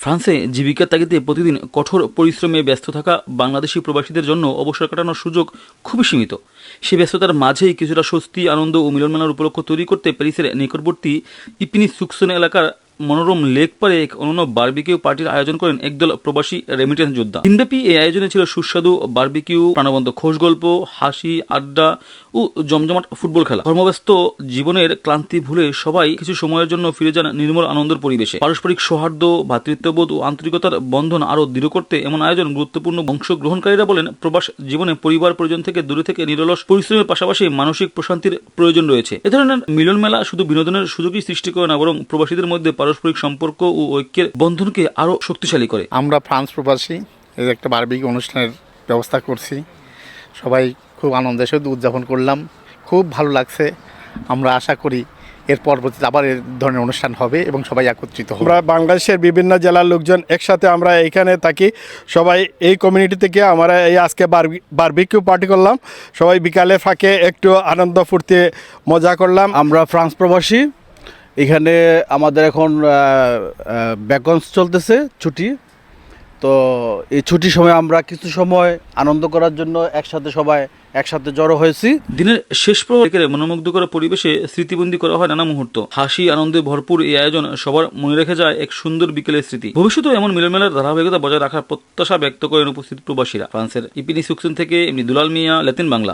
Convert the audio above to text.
ফ্রান্সে জীবিকার তাগিদে প্রতিদিন কঠোর পরিশ্রমে ব্যস্ত থাকা বাংলাদেশি প্রবাসীদের জন্য অবসর কাটানোর সুযোগ খুবই সীমিত। সে ব্যস্ততার মাঝেই কিছুটা স্বস্তি, আনন্দ ও মিলনমেলার উপলক্ষ তৈরি করতে প্যারিসের নিকটবর্তী ইপিনি সুকসন এলাকার মনোরম লেক পারে এক অনন্য বারবিকিউ পার্টির আয়োজন করেন একদল প্রবাসী রেমিটেন্স যোদ্ধা। দিনব্যাপী এই আয়োজনে ছিল সুস্বাদু বারবিকিউ, প্রাণবন্ত খোশ গল্প, হাসি, আড্ডা ও জমজমাট ফুটবল খেলা। কর্মব্যস্ত জীবনের ক্লান্তি ভুলে সবাই কিছু সময়ের জন্য ফিরে যান নির্মল আনন্দের পরিবেশে। পারস্পরিক সৌহার্দ্য, ভ্রাতৃত্ববোধ ও আন্তরিকতার বন্ধন আরও দৃঢ় করতে এমন আয়োজন গুরুত্বপূর্ণ। অংশগ্রহণকারীরা বলেন, প্রবাস জীবনে পরিবার পরিজন থেকে দূরে থেকে নিরলস পরিশ্রমের পাশাপাশি মানসিক প্রশান্তির প্রয়োজন রয়েছে। এ ধরনের মিলন মেলা শুধু বিনোদনের সুযোগই সৃষ্টি করে না, বরং প্রবাসীদের মধ্যে পারস্পরিক সম্পর্ক ও ঐক্যের বন্ধনকে আরও শক্তিশালী করে। আমরা ফ্রান্স প্রবাসী এই একটা বারবিকিউ অনুষ্ঠানের ব্যবস্থা করছি, সবাই খুব আনন্দের সাথে উদযাপন করলাম, খুব ভালো লাগছে। আমরা আশা করি এর পরবর্তীতে আবার এর ধরনের অনুষ্ঠান হবে এবং সবাই একত্রিত হবে। আমরা বাংলাদেশের বিভিন্ন জেলার লোকজন একসাথে আমরা এইখানে থাকি, সবাই এই কমিউনিটি থেকে আমরা এই আজকে বারবিকিউ পার্টি করলাম, সবাই বিকালে ফাঁকে একটু আনন্দ ফুর্তি মজা করলাম। আমরা ফ্রান্স প্রবাসী, এখানে আমাদের এখন ভ্যাকেন্স চলতেছে, ছুটি। তো এই ছুটির সময় আমরা কিছু সময় আনন্দ করার জন্য সবাই একসাথে জড়ো হয়েছি। দিনের শেষ প্রহরে মনোমুগ্ধকর পরিবেশে স্মৃতিবন্দী করা হয় নানা মুহূর্ত। হাসি আনন্দে ভরপুর এই আয়োজন সবার মনে রেখে যায় এক সুন্দর বিকেলের স্মৃতি। ভবিষ্যতেও এমন মিলনমেলার ধারাবাহিকতা বজায় রাখার প্রত্যাশা ব্যক্ত করেন উপস্থিত প্রবাসীরা। ফ্রান্সের ইপিনি সুকসন থেকে এমনি দুলাল মিয়া, ল্যাতিন বাংলা।